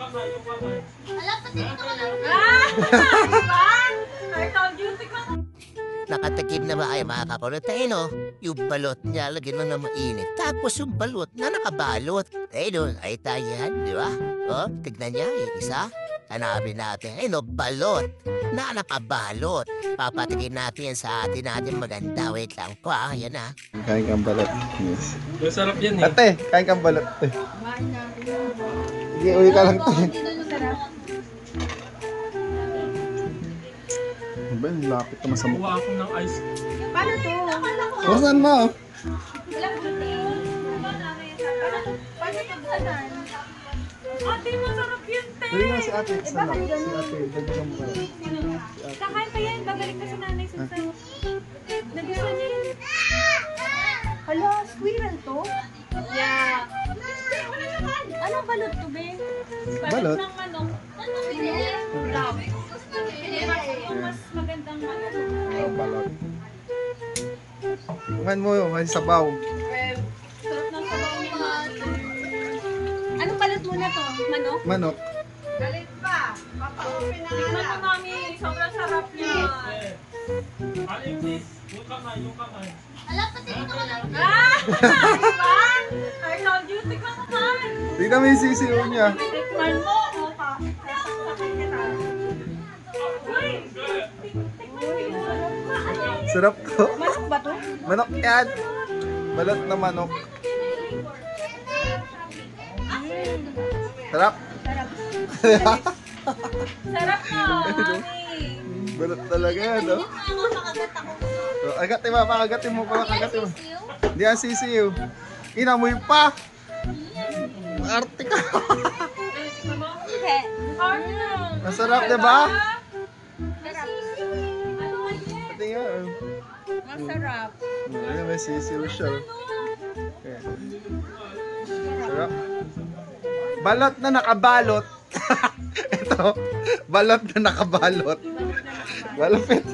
Alam, pati ito ko lang. I told you, tikman mo. Nakatikim na ba kayo mga kakulot? Ayun o, yung balot niya, lagyan lang na mainit. Tapos yung balot na nakabalot. Ayun o, ay tayo yan, di ba? O, tignan niya, yung isa. Hanapin natin. Ayun o, balot na nakabalot. Papatikin natin yan sa atin natin maganda. Wait lang po, yan ah. Kain kang balot. Yes. Masarap yan eh. Ate, kain kang balot. Sige, uwi ka lang te. Ba, lapit naman sa mukha. Kuha ako ng ice. Paano to? Saan mo? Walang buti. Paano to ganan? Ate, masarap yun, te. Dali nga si ate. Si ate, dagdagan mo ka. Kakain pa yan, babalik pa si nanay sa sa'yo. Nagustuhan niya yun. Hala, squirrel to? Yeah. Anong balot to, be? Balot? Ng manok. Love. Yung mas magandang manok. Balot. Kuhan mo yun, may sabaw. Sarap ng sabaw ni Mami. Anong balot muna to? Manok? Manok. Galit pa. Papa-open na nga. Tikman mo, Mami. Sobrang sarap niya. Alin please, yung kamay. Alam, pati ito ko lang. Diba? I told you, tikman mo, Mami. Tignan mo yung sisiyo niya. Tikman mo. O, pa. Sasaksakin kita. Uy! Tikman mo yung sarap pa. Ano yan? Sarap to. Manok ba to? Manok yan. Balot na manok. Sarap. Sarap na, Mami. Balot talaga yan, no? Ako, nakagat ako. So, agatin mo, pakagatin mo, pakagatin mo. Sisiyo? Hindi ang sisiyo. Inamoy pa. Arte ka. Tikman mo. Ano? Masarap, diba? Ano nga yan? Pati nga. Masarap. Ano, may sisiyo siya. Okay. Sarap. Balot na nakabalot. Ito, balot na nakabalot. Malapit.